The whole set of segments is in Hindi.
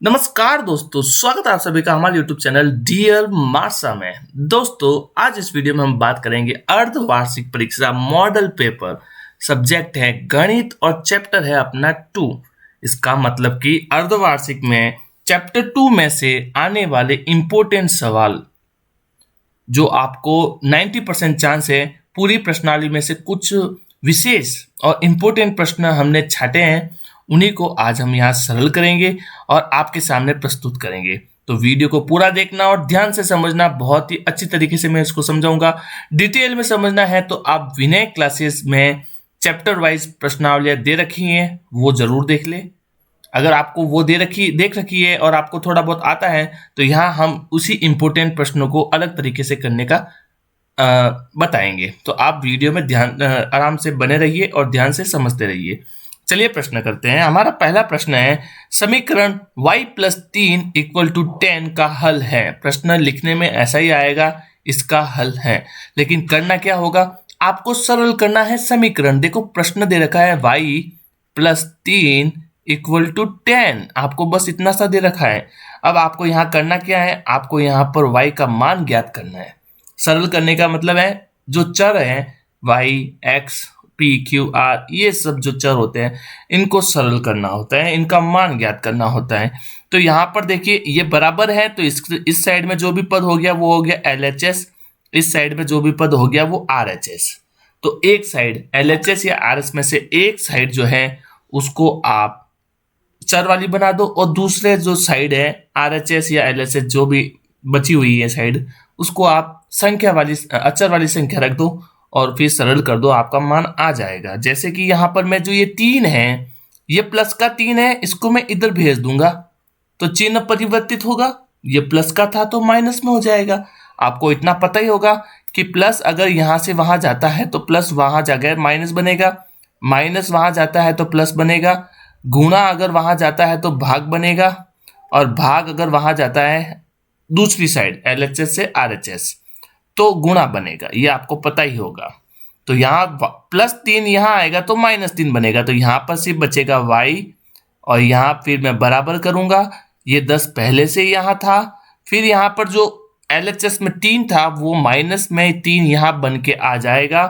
नमस्कार दोस्तों, स्वागत है आप सभी का हमारे YouTube चैनल डियर मार्सा में। दोस्तों, आज इस वीडियो में हम बात करेंगे अर्धवार्षिक परीक्षा मॉडल पेपर। सब्जेक्ट है गणित और चैप्टर है अपना 2। इसका मतलब कि अर्धवार्षिक में चैप्टर 2 में से आने वाले इंपॉर्टेंट सवाल जो आपको 90% चांस है पूरी प्रश्नावली में से कुछ विशेष और इंपॉर्टेंट प्रश्न हमने छाटे हैं, उन्हीं को आज हम यहाँ सरल करेंगे और आपके सामने प्रस्तुत करेंगे। तो वीडियो को पूरा देखना और ध्यान से समझना, बहुत ही अच्छी तरीके से मैं इसको समझाऊंगा। डिटेल में समझना है तो आप विनय क्लासेस में चैप्टर वाइज प्रश्नावलियां दे रखी हैं, वो जरूर देख ले। अगर आपको वो देख रखी है और आपको थोड़ा बहुत आता है तो यहाँ हम उसी इंपॉर्टेंट प्रश्नों को अलग तरीके से करने का बताएंगे। तो आप वीडियो में ध्यान आराम से बने रहिए और ध्यान से समझते रहिए। चलिए प्रश्न करते हैं। हमारा पहला प्रश्न है, समीकरण y+3 = 10 का हल है। प्रश्न लिखने में ऐसा ही आएगा, इसका हल है, लेकिन करना क्या होगा, आपको सरल करना है समीकरण। देखो प्रश्न दे रखा है y+3 = 10, आपको बस इतना सा दे रखा है। अब आपको यहाँ करना क्या है, आपको यहाँ पर y का मान ज्ञात करना है। सरल करने का मतलब है जो चर है y, x, p, q, r, ये सब जो चर होते हैं इनको सरल करना होता है, इनका मान ज्ञात करना होता है। तो यहाँ पर देखिए ये बराबर है, तो इस साइड में जो भी पद हो गया वो हो गया LHS, इस साइड में जो भी पद हो गया वो RHS। तो एक साइड LHS या RS में से एक साइड जो है उसको आप चर वाली बना दो और दूसरे जो साइड है RHS या LHS जो भी बची हुई है साइड, उसको आप संख्या वाली अचर वाली संख्या रख दो और फिर सरल कर दो, आपका मान आ जाएगा। जैसे कि यहाँ पर मैं जो ये 3 है, ये प्लस का 3 है, इसको मैं इधर भेज दूंगा तो चिन्ह परिवर्तित होगा, ये प्लस का था तो माइनस में हो जाएगा। आपको इतना पता ही होगा कि प्लस अगर यहाँ से वहां जाता है तो प्लस वहां जाकर माइनस बनेगा, माइनस वहां जाता है तो प्लस बनेगा, गुणा अगर वहां जाता है तो भाग बनेगा, और भाग अगर वहां जाता है दूसरी साइड LHS से RHS तो गुणा बनेगा, ये आपको पता ही होगा। तो यहाँ +3 यहाँ आएगा तो -3 बनेगा, तो यहाँ पर सिर्फ बचेगा y और यहाँ फिर मैं बराबर करूंगा, ये 10 पहले से यहाँ था, फिर यहाँ पर जो LHS में 3 था वो माइनस में 3 यहाँ बन के आ जाएगा,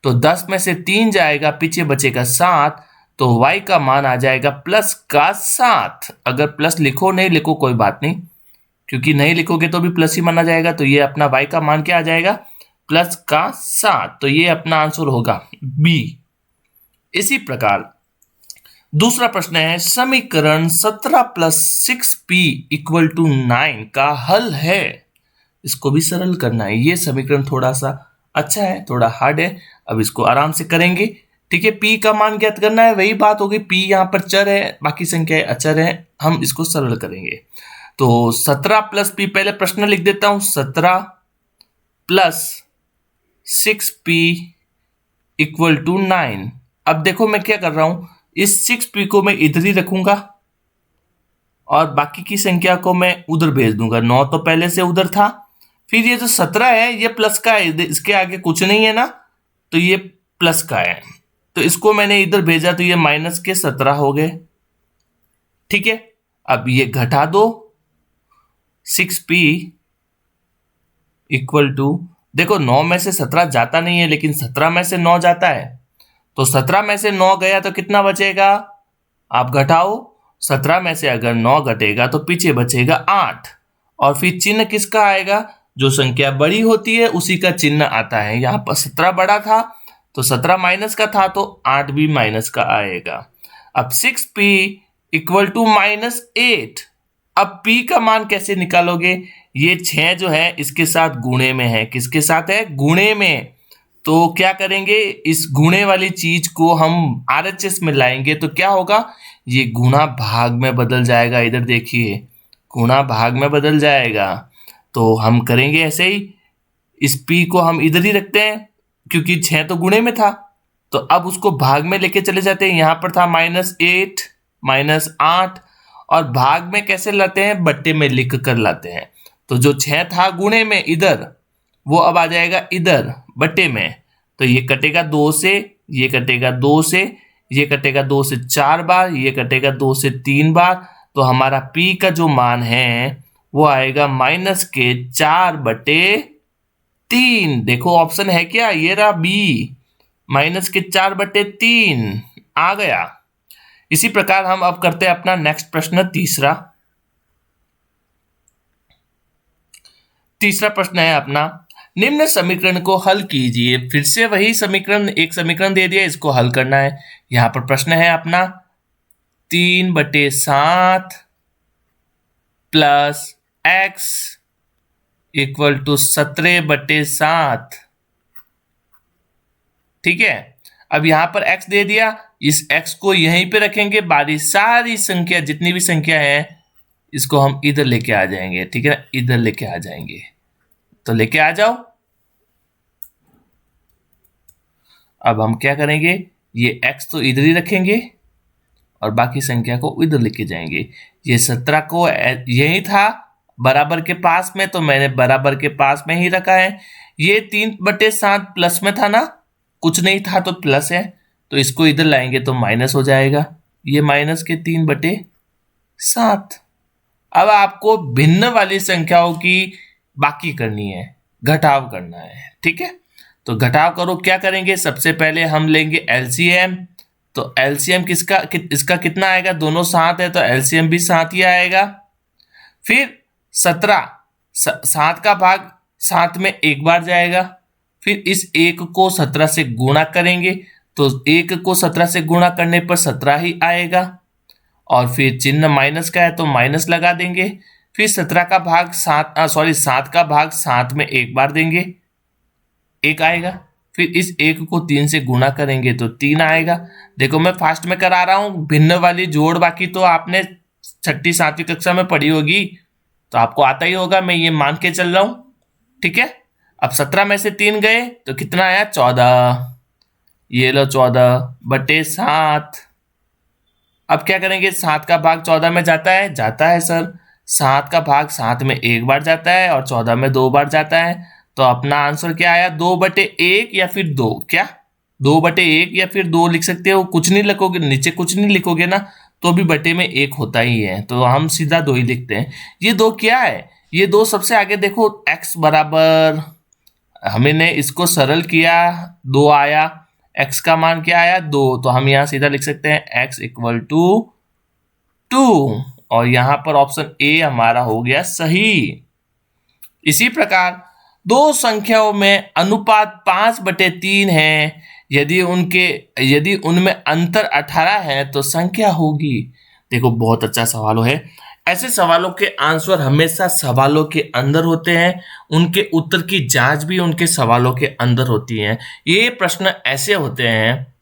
तो 10 में से 3 जाएगा, पीछे बचेगा 7, तो y का मान आ जाएगा +7। अगर प्लस लिखो नहीं लिखो कोई बात नहीं, क्योंकि नहीं लिखोगे तो भी प्लस ही माना जाएगा। तो ये अपना y का मान क्या आ जाएगा, +7। तो ये अपना आंसर होगा B। इसी प्रकार दूसरा प्रश्न है, समीकरण 17 + 6p = 9 का हल है। इसको भी सरल करना है। ये समीकरण थोड़ा सा अच्छा है, थोड़ा हार्ड है, अब इसको आराम से करेंगे। ठीक है, p का मान ज्ञात करना है, वही बात होगी, p यहाँ पर चर है, बाकी संख्याएं अचर है, हम इसको सरल करेंगे। तो 17 + p, पहले प्रश्न लिख देता हूं, 17 + 6p = 9। अब देखो मैं क्या कर रहा हूं, इस 6p को मैं इधर ही रखूंगा और बाकी की संख्या को मैं उधर भेज दूंगा। 9 तो पहले से उधर था, फिर ये जो 17 है ये प्लस का है, इसके आगे कुछ नहीं है ना, तो ये प्लस का है, तो इसको मैंने इधर भेजा तो ये -17 हो गए। ठीक है, अब ये घटा दो, 6p = देखो 9 में से 17 जाता नहीं है, लेकिन 17 में से 9 जाता है, तो 17 में से 9 गया तो कितना बचेगा, आप घटाओ, 17 में से अगर 9 घटेगा तो पीछे बचेगा 8, और फिर चिन्ह किसका आएगा, जो संख्या बड़ी होती है उसी का चिन्ह आता है। यहाँ पर 17 बड़ा था तो 17 माइनस का था तो 8 भी माइनस का आएगा। अब 6p = -8। अब p का मान कैसे निकालोगे, ये 6 जो है इसके साथ गुणे में है, किसके साथ है, गुणे में। तो क्या करेंगे, इस गुणे वाली चीज को हम RHS में लाएंगे तो क्या होगा, ये गुणा भाग में बदल जाएगा। इधर देखिए गुणा भाग में बदल जाएगा, तो हम करेंगे ऐसे ही, इस p को हम इधर ही रखते हैं क्योंकि 6 तो गुणे में था, तो अब उसको भाग में लेके चले जाते हैं। यहाँ पर था -8 -8, और भाग में कैसे लाते हैं, बट्टे में लिख कर लाते हैं। तो जो 6 था गुणे में इधर, वो अब आ जाएगा इधर बट्टे में, तो ये कटेगा 2 से, ये कटेगा 2 से, ये कटेगा 2 से 4 बार, ये कटेगा 2 से 3 बार, तो हमारा p का जो मान है वो आएगा -4/3। देखो ऑप्शन है क्या, ये रहा b, -4/3 आ गया। इसी प्रकार हम अब करते हैं अपना नेक्स्ट प्रश्न, तीसरा प्रश्न है अपना, निम्न समीकरण को हल कीजिए। फिर से वही समीकरण, एक समीकरण दे दिया, इसको हल करना है। यहां पर प्रश्न है अपना 3/7 प्लस x इक्वल टू 17/7। ठीक है, अब यहां पर x दे दिया, इस x को यहीं पे रखेंगे, बाकी सारी संख्या जितनी भी संख्या है इसको हम इधर लेके आ जाएंगे। ठीक है ना, इधर लेके आ जाएंगे, तो लेके आ जाओ। अब हम क्या करेंगे, ये x तो इधर ही रखेंगे और बाकी संख्या को इधर लेके जाएंगे। ये 17 को यही था बराबर के पास में, तो मैंने बराबर के पास में ही रखा है। ये 3/7 प्लस में था ना, कुछ नहीं था तो प्लस है, तो इसको इधर लाएंगे तो माइनस हो जाएगा, ये माइनस के 3/7। अब आपको भिन्न वाली संख्याओं की बाकी करनी है, घटाव करना है। ठीक है, तो घटाव करो, क्या करेंगे, सबसे पहले हम लेंगे एलसीएम। तो एलसीएम इसका कितना आएगा, दोनों 7 है तो एलसीएम भी 7 ही आएगा। फिर 17, 7 का भाग 7 में एक बार जाएगा, फिर इस 1 को 17 से गुणा करेंगे, तो 1 को 17 से गुणा करने पर 17 ही आएगा, और फिर चिन्ह माइनस का है तो माइनस लगा देंगे। फिर 17 का भाग 7 का भाग 7 में एक बार देंगे, 1 आएगा। फिर इस 1 को 3 से गुणा करेंगे तो 3 आएगा। देखो मैं फास्ट में करा रहा हूं, भिन्न वाली जोड़ बाकी तो आपने 6ठी 7वीं कक्षा में पढ़ी होगी, तो आपको आता ही होगा, मैं ये मान के चल रहा हूं। ठीक है, अब 17 में से 3 गए तो कितना आया, 14। ये लो 14/7। अब क्या करेंगे, 7 का भाग 14 में जाता है सर, 7 का भाग 7 में एक बार जाता है और 14 में 2 बार जाता है, तो अपना आंसर क्या आया, 2/1 या फिर 2, क्या 2/1 या फिर 2 लिख सकते हो। कुछ नहीं लिखोगे, नीचे कुछ नहीं लिखोगे ना, तो भी बटे में 1 होता ही है, तो हम सीधा 2 ही लिखते हैं। ये 2 क्या है, ये 2 सबसे आगे देखो, x बराबर, हमने इसको सरल किया, 2 आया, x का मान क्या आया, 2, तो हम यहां सीधा लिख सकते हैं x इक्वल टू 2, और यहां पर ऑप्शन ए हमारा हो गया सही। इसी प्रकार दो संख्याओं में अनुपात 5/3 है, यदि उनमें अंतर 18 है तो संख्या होगी। देखो बहुत अच्छा सवाल है, ऐसे सवालों के आंसर हमेशा सवालों के अंदर होते हैं, उनके उत्तर की जांच भी उनके सवालों के अंदर होती है। ये प्रश्न ऐसे होते हैं,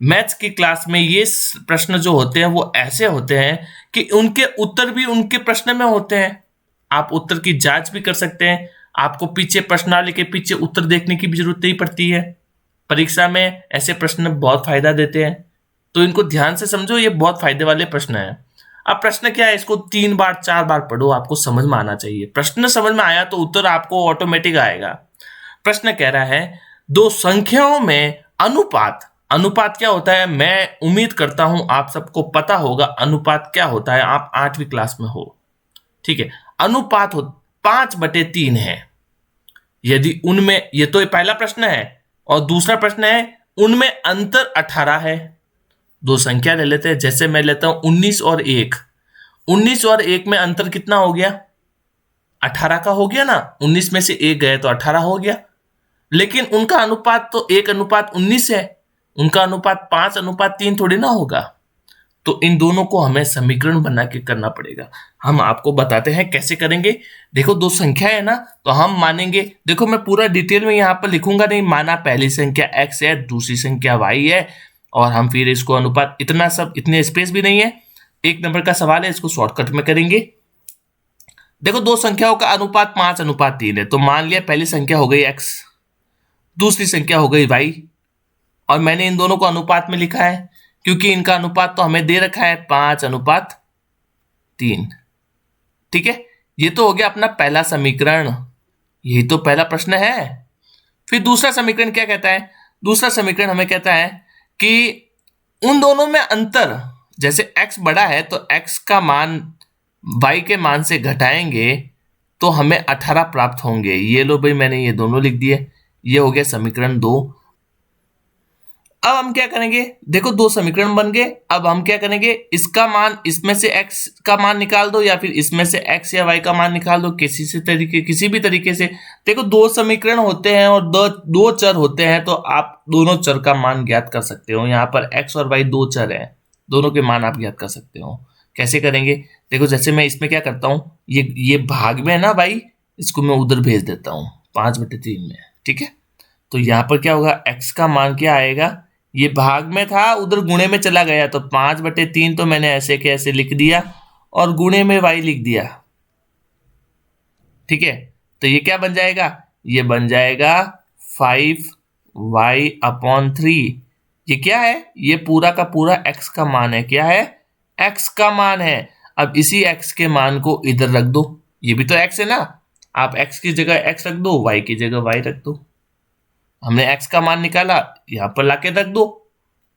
मैथ्स की क्लास में ये प्रश्न जो होते हैं वो ऐसे होते हैं कि उनके उत्तर भी उनके प्रश्न में होते हैं। आप उत्तर की जांच भी कर सकते हैं, आपको पीछे प्रश्नावली के पीछे उत्तर देखने की भी जरूरत नहीं पड़ती है। परीक्षा में ऐसे प्रश्न बहुत फायदा देते हैं, तो इनको ध्यान से समझो, ये बहुत फायदे वाले प्रश्न है। अब प्रश्न क्या है, इसको 3 बार 4 बार पढ़ो, आपको समझ में आना चाहिए। प्रश्न समझ में आया तो उत्तर आपको ऑटोमेटिक आएगा। प्रश्न कह रहा है, दो संख्याओं में अनुपात क्या होता है, मैं उम्मीद करता हूं आप सबको पता होगा अनुपात क्या होता है, आप 8वीं क्लास में हो। ठीक है, अनुपात 5/3 है, यदि उनमें, ये तो पहला प्रश्न है, और दूसरा प्रश्न है उनमें अंतर 18 है। दो संख्या ले लेते हैं, जैसे मैं लेता हूं 19 और 1। 19 और 1 में अंतर कितना हो गया, 18 का हो गया ना, 19 में से 1 गए तो 18 हो गया। लेकिन उनका अनुपात तो 1:19 है, उनका अनुपात 5:3 थोड़ी ना होगा। तो इन दोनों को हमें समीकरण बना के करना पड़ेगा। हम आपको बताते हैं कैसे करेंगे। देखो दो संख्या है ना, तो हम मानेंगे, देखो मैं पूरा डिटेल में यहाँ पर लिखूंगा नहीं, माना पहली संख्या x है, दूसरी संख्या y है, और हम फिर इसको अनुपात, इतने स्पेस भी नहीं है, 1 नंबर का सवाल है, इसको शॉर्टकट में करेंगे। देखो दो संख्याओं का अनुपात 5:3 है, तो मान लिया पहली संख्या हो गई x, दूसरी संख्या हो गई y, और मैंने इन दोनों को अनुपात में लिखा है क्योंकि इनका अनुपात तो हमें दे रखा है 5:3। ठीक है, ये तो हो गया अपना पहला समीकरण, यही तो पहला प्रश्न है। फिर दूसरा समीकरण क्या कहता है, दूसरा समीकरण हमें कहता है कि उन दोनों में अंतर, जैसे x बड़ा है तो x का मान y के मान से घटाएंगे तो हमें 18 प्राप्त होंगे। ये लो भाई, मैंने ये दोनों लिख दिए। ये हो गया समीकरण 2। अब हम क्या करेंगे, देखो दो समीकरण बन गए। अब हम क्या करेंगे, इसका मान, इसमें से x का मान निकाल दो या फिर इसमें से x या y का मान निकाल दो, किसी भी तरीके से। देखो दो समीकरण होते हैं और दो चर होते हैं तो आप दोनों चर का मान ज्ञात कर सकते हो। यहाँ पर x और y दो चर हैं, दोनों के मान आप ज्ञात कर सकते हो। कैसे करेंगे, देखो जैसे मैं इसमें क्या करता हूँ, ये भाग में है ना भाई, इसको मैं उधर भेज देता हूँ 5/3 में। ठीक है, तो यहाँ पर क्या होगा, x का मान क्या आएगा, ये भाग में था उधर गुणे में चला गया तो 5/3 तो मैंने ऐसे के ऐसे लिख दिया और गुणे में y लिख दिया। ठीक है, तो ये क्या बन जाएगा, ये बन जाएगा 5y/3। ये क्या है, ये पूरा का पूरा x का मान है। क्या है, x का मान है। अब इसी x के मान को इधर रख दो, ये भी तो x है ना, आप x की जगह x रख दो, y की जगह y रख दो। हमने x का मान निकाला, यहां पर लाके रख दो।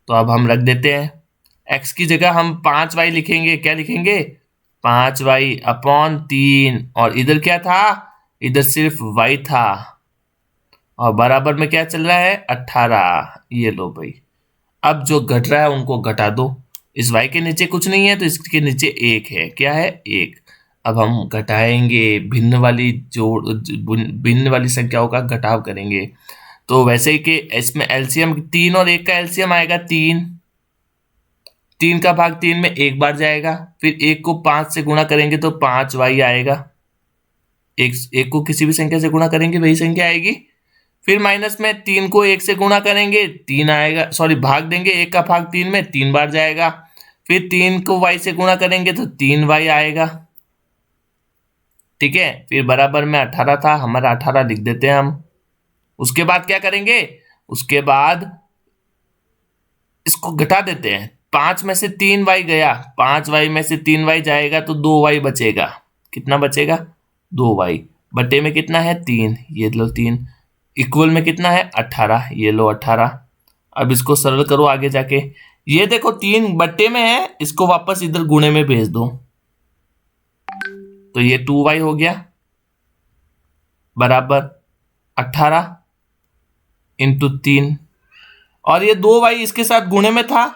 तो अब हम रख देते हैं x की जगह हम 5y लिखेंगे। क्या लिखेंगे, 5y/3। और इधर क्या था, इधर सिर्फ y था और बराबर में क्या चल रहा है, 18। ये लो भाई, अब जो घट रहा है उनको घटा दो। इस y के नीचे कुछ नहीं है तो इसके नीचे 1 है। क्या है, 1। अब हम घटाएंगे, भिन्न वाली संख्याओं का घटाव करेंगे। तो वैसे ही कि इसमें एलसीएम 3 और 1 का एलसीएम आएगा 3। 3 का भाग 3 में एक बार जाएगा, फिर 1 को 5 से गुणा करेंगे तो 5y आएगा। एक को किसी भी संख्या से गुणा करेंगे वही संख्या आएगी। फिर माइनस में 3 को 1 से गुणा करेंगे 3 आएगा, सॉरी भाग देंगे, 1 का भाग 3 में 3 बार जाएगा। फिर 3 को y से गुणा करेंगे तो 3y आएगा। ठीक है, फिर बराबर में 18 था, हमारा 18 लिख देते हैं हम। उसके बाद क्या करेंगे, उसके बाद इसको घटा देते हैं। 5 में से 3y गया, 5y में से 3y जाएगा तो 2y बचेगा। कितना बचेगा, 2y बटे में कितना है 3, ये लो 3, इक्वल में कितना है 18, ये लो 18। अब इसको सरल करो आगे जाके, ये देखो 3 बटे में है, इसको वापस इधर गुणे में भेज दो तो ये 2y हो गया बराबर 18 इंटू 3। और ये 2y इसके साथ गुणे में था,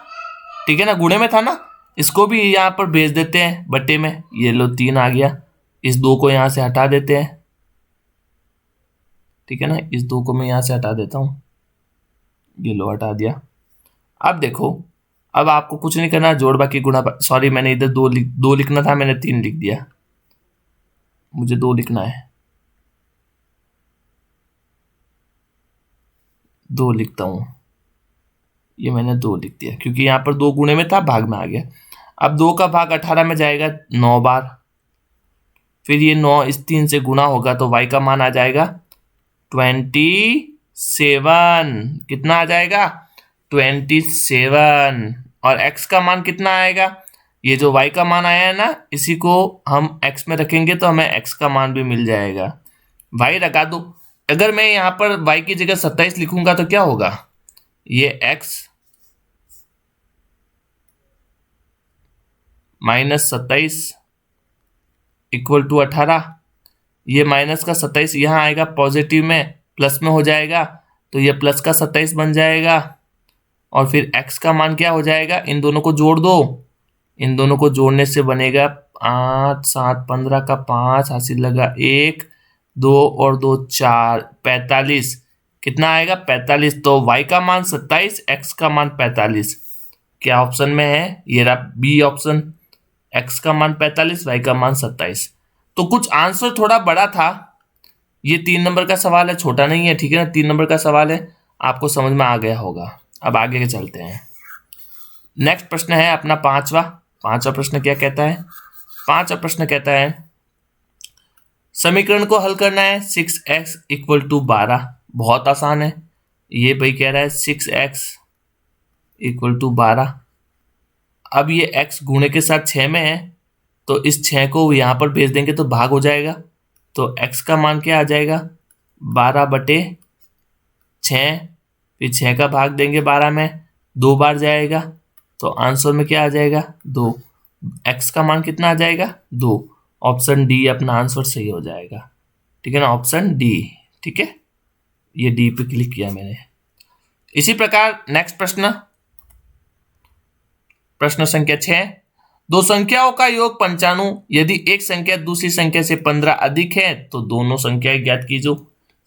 ठीक है ना, गुणे में था ना, इसको भी यहां पर भेज देते हैं बटे में। ये लो 3 आ गया, इस 2 को यहां से हटा देते हैं। ठीक है ना, इस 2 को मैं यहां से हटा देता हूं, ये लो हटा दिया। अब देखो, अब आपको कुछ नहीं करना, जोड़ बाकी गुणा, सॉरी मैंने इधर 2 लिखना था, मैंने 3 लिख दिया, मुझे 2 लिखना है, 2 लिखता हूं। ये मैंने 2 लिख दिया क्योंकि यहां पर 2 गुणे में था, भाग में आ गया। अब 2 का भाग 18 में जाएगा 9 बार, फिर ये 9 इस 3 से गुणा होगा तो y का मान आ जाएगा 27। कितना आ जाएगा, 27। और x का मान कितना आएगा, ये जो y का मान आया है ना, इसी को हम x में रखेंगे तो हमें x का मान भी मिल जाएगा। y रखा दो। अगर मैं यहां पर y की जगह 27 लिखूंगा तो क्या होगा, ये x माइनस 27 इक्वल टू 18। ये माइनस का 27 यहां आएगा, पॉजिटिव में प्लस में हो जाएगा तो ये प्लस का 27 बन जाएगा। और फिर x का मान क्या हो जाएगा, इन दोनों को जोड़ दो, इन दोनों को जोड़ने से बनेगा 8 7 15 का 5 हासिल लगा 1 2 और 2 4 45। कितना आएगा 45। तो y का मान 27, x का मान 45। क्या ऑप्शन में है, ये रहा बी ऑप्शन, x का मान 45, y का मान 27। तो कुछ आंसर थोड़ा बड़ा था, ये 3 नंबर का सवाल है, छोटा नहीं है, ठीक है ना, 3 नंबर का सवाल है, आपको समझ में आ गया होगा। अब आगे के चलते हैं, नेक्स्ट प्रश्न है अपना पांचवा प्रश्न क्या कहता है, पांचवा प्रश्न कहता है समीकरण को हल करना है 6x इक्वल टू 12। बहुत आसान है, ये भाई कह रहा है 6x इक्वल टू 12। अब ये x गुणे के साथ 6 में है तो इस 6 को यहां पर भेज देंगे तो भाग हो जाएगा, तो x का मान क्या आ जाएगा 12/6। फिर 6 का भाग देंगे 12 में, 2 बार जाएगा तो आंसर में क्या आ जाएगा 2। x का मान कितना आ जाएगा 2। ऑप्शन डी अपना आंसर सही हो जाएगा। ठीक है ना, ऑप्शन डी। ठीक है, ये डी पे क्लिक किया मैंने। इसी प्रकार नेक्स्ट प्रश्न, प्रश्न संख्या 6। दो संख्याओं का योग 95, यदि एक संख्या दूसरी संख्या से 15 अधिक है तो दोनों संख्याएं ज्ञात कीजिए।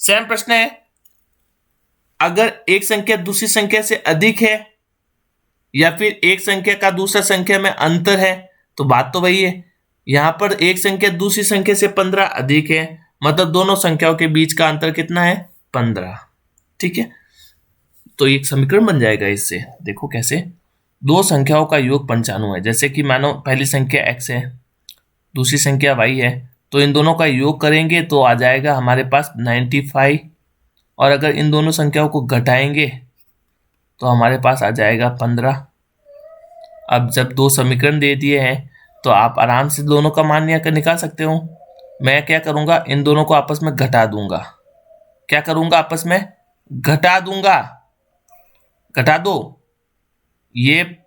सेम प्रश्न है, अगर एक संख्या दूसरी संख्या से अधिक है या फिर एक संख्या का दूसरा संख्या में अंतर है तो बात तो वही है। यहां पर एक संख्या दूसरी संख्या से 15 अधिक है, मतलब दोनों संख्याओं के बीच का अंतर कितना है 15। ठीक है, तो एक समीकरण बन जाएगा इससे। देखो कैसे, दो संख्याओं का योग 95 है। जैसे कि मानो पहली संख्या x है, दूसरी संख्या y है, तो इन दोनों का योग करेंगे तो आ जाएगा हमारे पास 95। और अगर इन दोनों संख्याओं को घटाएंगे तो हमारे पास आ जाएगा 15। अब जब दो समीकरण दे दिए हैं तो आप आराम से दोनों का मान निकाल सकते हो। मैं क्या करूंगा, इन दोनों को आपस में घटा दूंगा। क्या करूंगा, आपस में घटा दूंगा। घटा दो, ये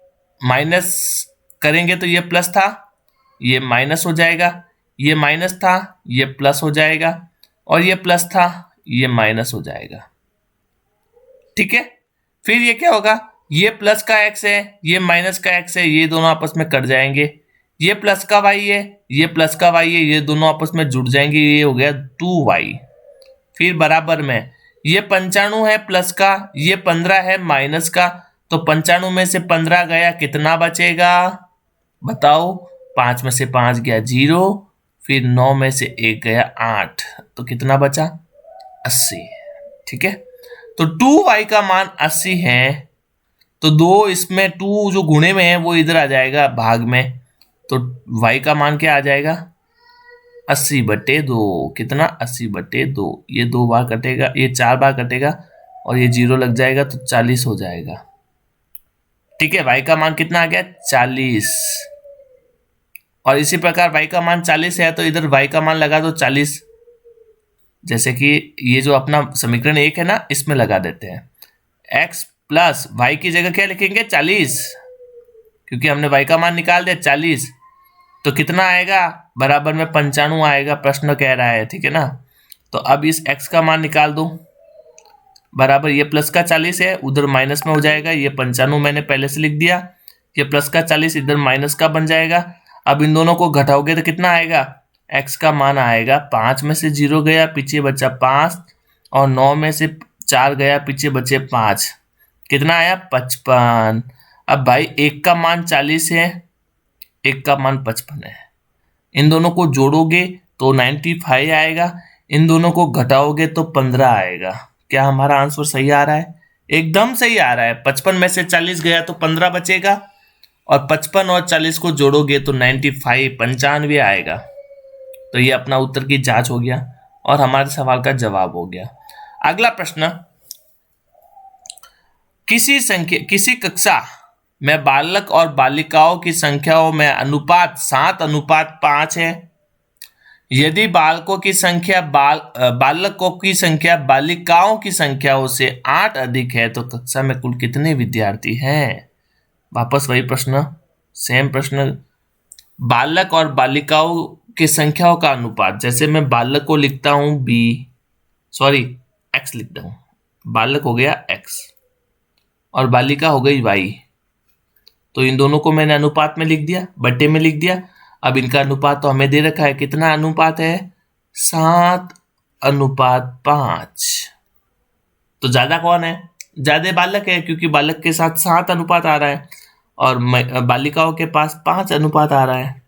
माइनस करेंगे तो ये प्लस था, ये माइनस हो जाएगा, ये माइनस था, ये प्लस हो जाएगा, और ये प्लस था, ये माइनस हो जाएगा। ठीक है, फिर ये क्या होगा, ये प्लस का x है, ये माइनस का x है, ये दोनों आपस में कट जाएंगे। ये प्लस का y है, ये प्लस का y है, ये दोनों आपस में जुड़ जाएंगे, ये हो गया 2y। फिर बराबर में ये 95 है प्लस का, ये 15 है माइनस का, तो 95 में से 15 गया, कितना बचेगा बताओ। 5 में से 5 गया 0, फिर 9 में से 1 गया 8, तो कितना बचा 80। ठीक है, तो 2y का मान 80 है, तो 2 इसमें 2 जो गुणे में है वो इधर आ जाएगा भाग में, तो y का मान क्या आ जाएगा 80/2। कितना 80/2, ये 2 बार कटेगा, ये 4 बार कटेगा, और ये 0 लग जाएगा तो 40 हो जाएगा। ठीक है, y का मान कितना आ गया 40। और इसी प्रकार y का मान 40 है तो इधर y का मान लगा दो 40। जैसे कि ये जो अपना समीकरण 1 है ना, इसमें लगा देते हैं। x प्लस y की जगह क्या लिखेंगे 40, क्योंकि हमने y का मान निकाल दिया 40। तो कितना आएगा, बराबर में 95 आएगा, प्रश्न कह रहा है। ठीक है ना, तो अब इस x का मान निकाल दो। बराबर ये प्लस का 40 है, उधर माइनस में हो जाएगा, ये 95 मैंने पहले से लिख दिया, ये प्लस का 40 इधर माइनस का बन जाएगा। अब इन दोनों को घटाओगे तो कितना आएगा, x का मान आएगा 5 में से 0 गया, पीछे बचा 5, और 9 में से 4 गया, पीछे बचे 5, कितना आया 55। अब भाई एक का मान 40 है, एक का मान 55 है, इन दोनों को जोड़ोगे तो 95 आएगा, इन दोनों को घटाओगे तो 15 आएगा। क्या हमारा आंसर सही आ रहा है, एकदम सही आ रहा है। 55 में से 40 गया तो 15 बचेगा, और 55 और 40 को जोड़ोगे तो 95 आएगा। तो ये अपना उत्तर की जांच हो गया और हमारे सवाल का जवाब हो गया। अगला प्रश्न, किसी कक्षा में बालक और बालिकाओं की संख्याओं में अनुपात 7:5 है। यदि बालकों की संख्या बालकों की संख्या बालिकाओं की संख्याओं से 8 अधिक है तो कक्षा में कुल कितने विद्यार्थी हैं। वापस वही प्रश्न, सेम प्रश्न। बालक और बालिकाओं की संख्याओं का अनुपात, जैसे मैं बालक को लिखता हूं x लिखता हूं, बालक हो गया x और बालिका हो गई y, तो इन दोनों को मैंने अनुपात में लिख दिया, बट्टे में लिख दिया। अब इनका अनुपात तो हमें दे रखा है, कितना अनुपात है 7:5। तो ज्यादा कौन है, ज्यादा बालक है, क्योंकि बालक के साथ 7 अनुपात आ रहा है और बालिकाओं के पास 5 अनुपात आ रहा है,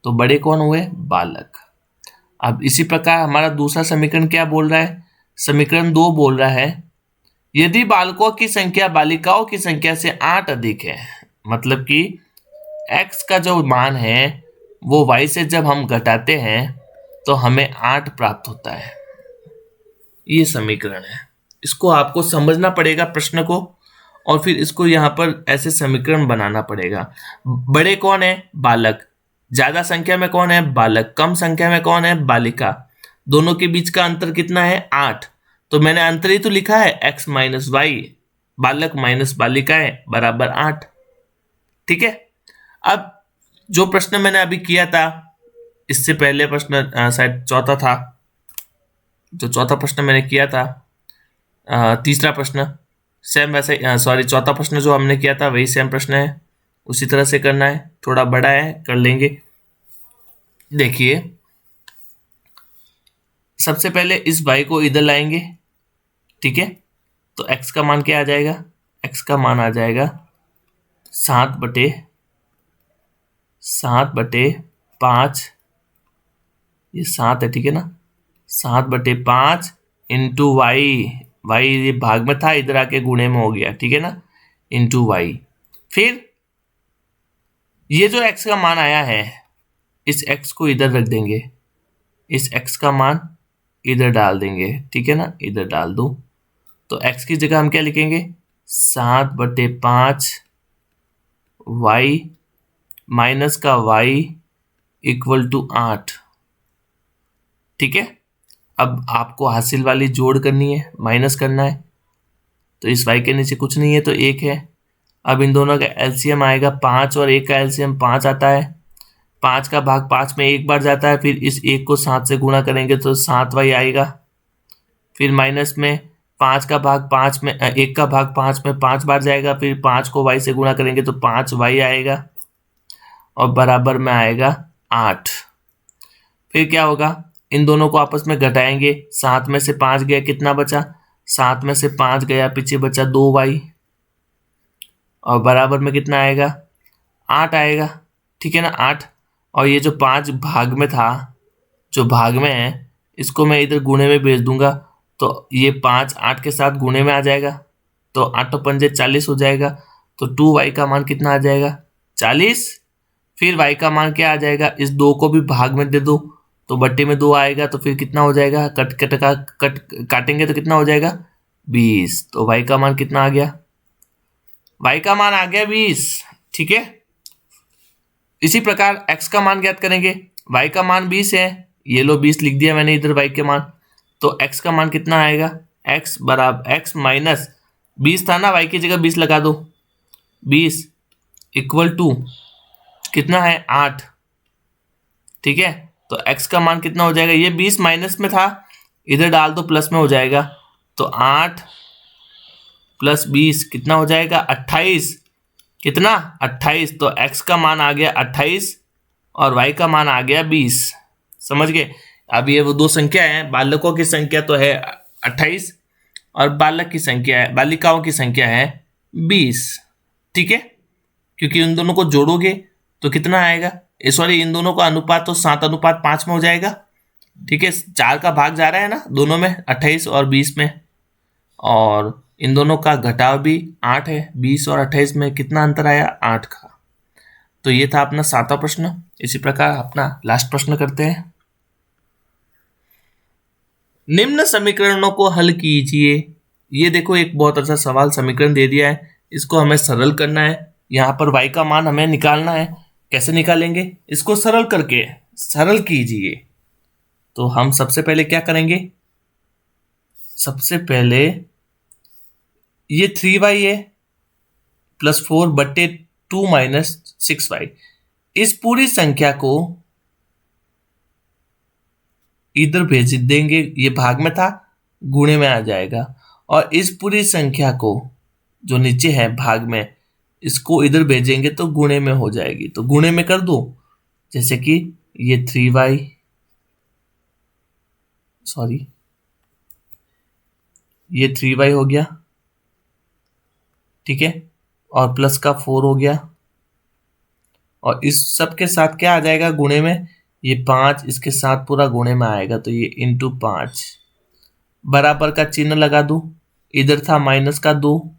तो बड़े कौन हुए बालक। अब इसी प्रकार हमारा दूसरा समीकरण क्या बोल रहा है, समीकरण 2 बोल रहा है यदि बालकों की संख्या बालिकाओं की संख्या से 8 अधिक है, मतलब कि x का जो मान है वो y से जब हम घटाते हैं तो हमें 8 प्राप्त होता है। ये समीकरण है, इसको आपको समझना पड़ेगा प्रश्न को, और फिर इसको यहाँ पर ऐसे समीकरण बनाना पड़ेगा। बड़े कौन है बालक, ज्यादा संख्या में कौन है बालक, कम संख्या में कौन है बालिका, दोनों के बीच का अंतर कितना है 8। तो मैंने अंतर ही तो लिखा है x - y, बालक माइनस बालिकाएं बराबर 8। ठीक है। अब जो प्रश्न मैंने अभी किया था, इससे पहले प्रश्न शायद चौथा था, जो चौथा प्रश्न मैंने किया था, तीसरा प्रश्न सेम वैसे, सॉरी चौथा प्रश्न जो हमने किया था वही सेम प्रश्न है, उसी तरह से करना है, थोड़ा बड़ा है कर लेंगे। देखिए सबसे पहले इस y को इधर लाएंगे, ठीक है। तो x का मान क्या आ जाएगा, x का मान आ जाएगा 7/5, ये 7 है, ठीक है ना, 7/5 इंटू वाई, वाई ये भाग में था, इधर आके गुणे में हो गया, ठीक है ना, इंटू वाई। फिर ये जो x का मान आया है, इस x को इधर रख देंगे, इस x का मान इधर डाल देंगे, ठीक है ना, इधर डाल दो। तो x की जगह हम क्या लिखेंगे, 7/5 y माइनस का y इक्वल टू 8, ठीक है। अब आपको हासिल वाली जोड़ करनी है, माइनस करना है, तो इस y के नीचे कुछ नहीं है तो 1 है। अब इन दोनों का एलसीएम आएगा 5 और 1 का एलसीएम 5 आता है, 5 का भाग 5 में एक बार जाता है, फिर इस 1 को 7 से गुणा करेंगे तो 7y आएगा। फिर माइनस में 5 का भाग 5 में 1 का भाग 5 में 5 बार जाएगा, फिर 5 को y से गुणा करेंगे तो 5y आएगा और बराबर में आएगा 8। फिर क्या होगा, इन दोनों को आपस में घटाएंगे, 7 में से 5 गया, कितना बचा, 7 में से 5 गया, पीछे बचा 2y और बराबर में कितना आएगा, 8 आएगा, ठीक है ना, 8। और ये जो 5 भाग में था, जो भाग में है, इसको मैं इधर गुणे में भेज दूंगा, तो ये 5 8 के साथ गुणे में आ जाएगा, तो 8 और 5 40 हो जाएगा। तो 2y का मान कितना आ जाएगा, 40। फिर y का मान क्या आ जाएगा, इस 2 को भी भाग में दे दो तो बट्टे में 2 आएगा, तो फिर कितना हो जाएगा, काटेंगे तो कितना हो जाएगा, 20। तो y का मान कितना आ गया, y का मान आ गया 20, ठीक है। इसी प्रकार x का मान ज्ञात करेंगे, y का मान 20 है, ये लो 20 लिख दिया मैंने इधर y के मान, तो x का मान कितना आएगा, x बराबर x माइनस 20 था ना, y की जगह 20 लगा दो, 20 इक्वल टू कितना है 8, ठीक है। तो x का मान कितना हो जाएगा, ये 20 माइनस में था, इधर डाल दो प्लस में हो जाएगा, तो 8 प्लस 20 कितना हो जाएगा, 28, कितना 28। तो x का मान आ गया 28 और y का मान आ गया 20, समझ गए। अब ये वो दो संख्या है, बालकों की संख्या तो है 28 और बालक की संख्या है, बालिकाओं की संख्या है 20, ठीक है। क्योंकि इन दोनों को जोड़ोगे तो कितना आएगा, सॉरी इन दोनों का अनुपात तो 7:5 में हो जाएगा, ठीक है। 4 का भाग जा रहा है ना दोनों में, 28 और 20 में, और इन दोनों का घटाव भी 8 है, 20 और 28 में कितना अंतर आया, 8 का। तो ये था अपना 7वां प्रश्न। इसी प्रकार अपना लास्ट प्रश्न करते हैं। निम्न समीकरणों को हल कीजिए। ये देखो एक बहुत अच्छा सवाल समीकरण दे दिया है, इसको हमें सरल करना है। यहाँ पर y का मान हमें निकालना है, कैसे निकालेंगे, इसको सरल करके, सरल कीजिए। तो हम सबसे पहले क्या करेंगे, सबसे पहले ये 3y है प्लस 4/2 माइनस 6y, इस पूरी संख्या को इधर भेज देंगे, ये भाग में था गुणे में आ जाएगा, और इस पूरी संख्या को जो नीचे है भाग में, इसको इधर भेजेंगे तो गुणे में हो जाएगी। तो गुणे में कर दो, जैसे कि ये 3y, सॉरी ये 3y हो गया, ठीक है, और प्लस का 4 हो गया, और इस सब के साथ क्या आ जाएगा गुणे में, ये 5 इसके साथ पूरा गुणे में आएगा, तो ये इंटू 5, बराबर का चिन्ह लगा दूं, इधर था माइनस का 2,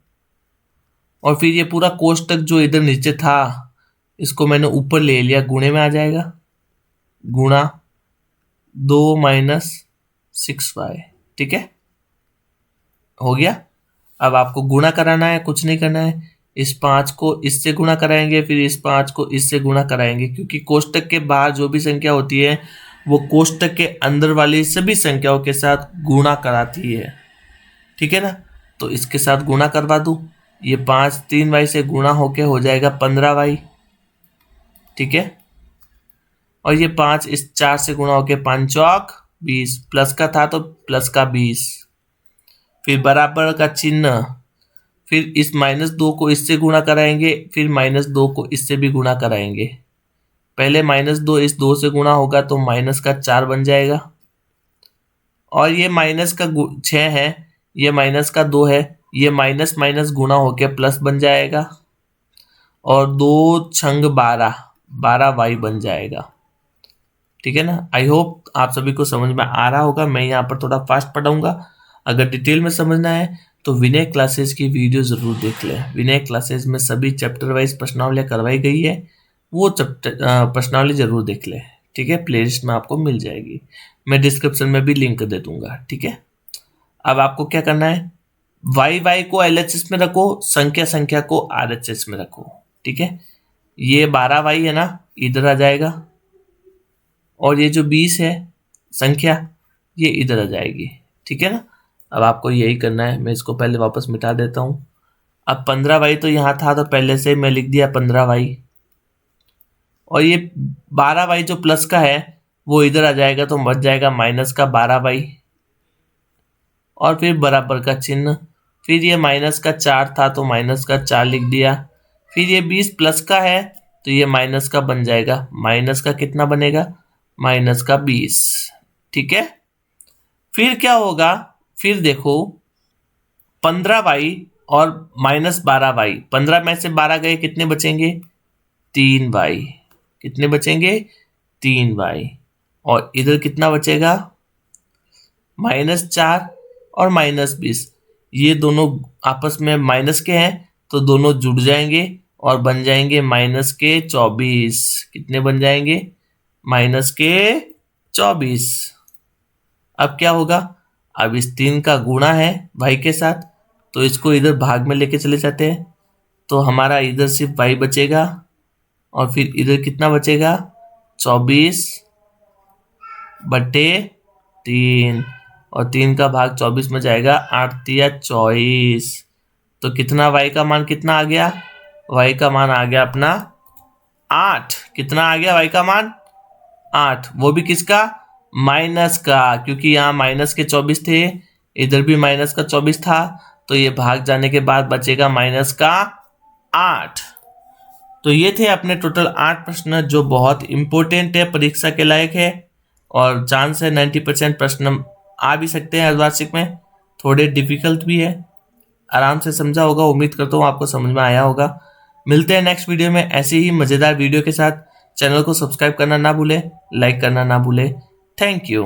और फिर ये पूरा कोष्टक जो इधर नीचे था इसको मैंने ऊपर ले लिया, गुणे में आ जाएगा, गुणा 2 माइनस 6y, ठीक है, हो गया। अब आपको गुणा कराना है, कुछ नहीं करना है, इस 5 को इससे गुणा कराएंगे, फिर इस 5 को इससे गुणा कराएंगे, क्योंकि कोष्टक के बाहर जो भी संख्या होती है वो कोष्टक के अंदर वाली सभी संख्याओं के साथ गुणा कराती है, ठीक है ना। तो इसके साथ गुणा करवा दूं, ये 5 3y से गुणा होके हो जाएगा 15y, ठीक है। और ये 5 इस 4 से गुणा होके 5 चौक 20, प्लस का था तो प्लस का 20, फिर बराबर का चिन्ह, फिर इस -2 को इससे गुणा कराएंगे, फिर -2 को इससे भी गुणा कराएंगे। पहले -2 इस 2 से गुणा होगा तो माइनस का 4 बन जाएगा, और ये माइनस का 6 है, ये माइनस का 2 है, ये माइनस माइनस गुणा होके प्लस बन जाएगा, और 2 छंग 12y बन जाएगा, ठीक है ना। आई होप आप सभी को समझ में आ रहा होगा। मैं यहाँ पर थोड़ा फास्ट पढ़ाऊंगा। अगर डिटेल में समझना है तो विनय क्लासेस की वीडियो जरूर देख लें। विनय क्लासेस में सभी चैप्टर वाइज प्रश्नावलियाँ करवाई गई है, वो चैप्टर प्रश्नावली जरूर देख लें, ठीक है। प्लेलिस्ट में आपको मिल जाएगी, मैं डिस्क्रिप्शन में भी लिंक दे दूंगा, ठीक है। अब आपको क्या करना है, y को LHS में रखो, संख्या को RHS में रखो, ठीक है। ये 12y है ना, इधर आ जाएगा, और ये जो 20 है संख्या, ये इधर आ जाएगी, ठीक है ना। अब आपको यही करना है। मैं इसको पहले वापस मिटा देता हूँ। अब 15y तो यहाँ था तो पहले से मैं लिख दिया 15y, और ये 12y जो प्लस का है वो इधर आ जाएगा तो बच जाएगा माइनस का 12y, और फिर बराबर का चिन्ह, फिर ये माइनस का 4 था तो माइनस का 4 लिख दिया, फिर ये 20 प्लस का है तो ये माइनस का बन जाएगा, माइनस का कितना बनेगा, माइनस का 20, ठीक है। फिर क्या होगा, फिर देखो 15y और -12y, 15 में से 12 गए, कितने बचेंगे, 3y, कितने बचेंगे, 3y, और इधर कितना बचेगा, -4 और -20, ये दोनों आपस में माइनस के हैं तो दोनों जुड़ जाएंगे और बन जाएंगे -24, कितने बन जाएंगे, -24। अब क्या होगा, अब इस 3 का गुणा है y के साथ, तो इसको इधर भाग में लेके चले जाते हैं, तो हमारा इधर सिर्फ y बचेगा, और फिर इधर कितना बचेगा, 24/3, और 3 का भाग 24 में जाएगा, 8 तिया 24, तो कितना y का मान कितना आ गया, y का मान आ गया अपना 8, कितना आ गया y का मान 8, वो भी किसका, माइनस का, क्योंकि यहाँ माइनस के 24 थे, इधर भी माइनस का 24 था, तो ये भाग जाने के बाद बचेगा माइनस का 8। तो ये थे अपने टोटल 8 प्रश्न जो बहुत इंपॉर्टेंट है, परीक्षा के लायक है, और चांस है 90% प्रश्न आ भी सकते हैं अर्धवार्षिक में, थोड़े डिफिकल्ट भी है। आराम से समझा होगा, उम्मीद करता हूँ आपको समझ में आया होगा। मिलते हैं नेक्स्ट वीडियो में ऐसी ही मजेदार वीडियो के साथ। चैनल को सब्सक्राइब करना ना भूलें, लाइक करना ना भूलें। Thank you.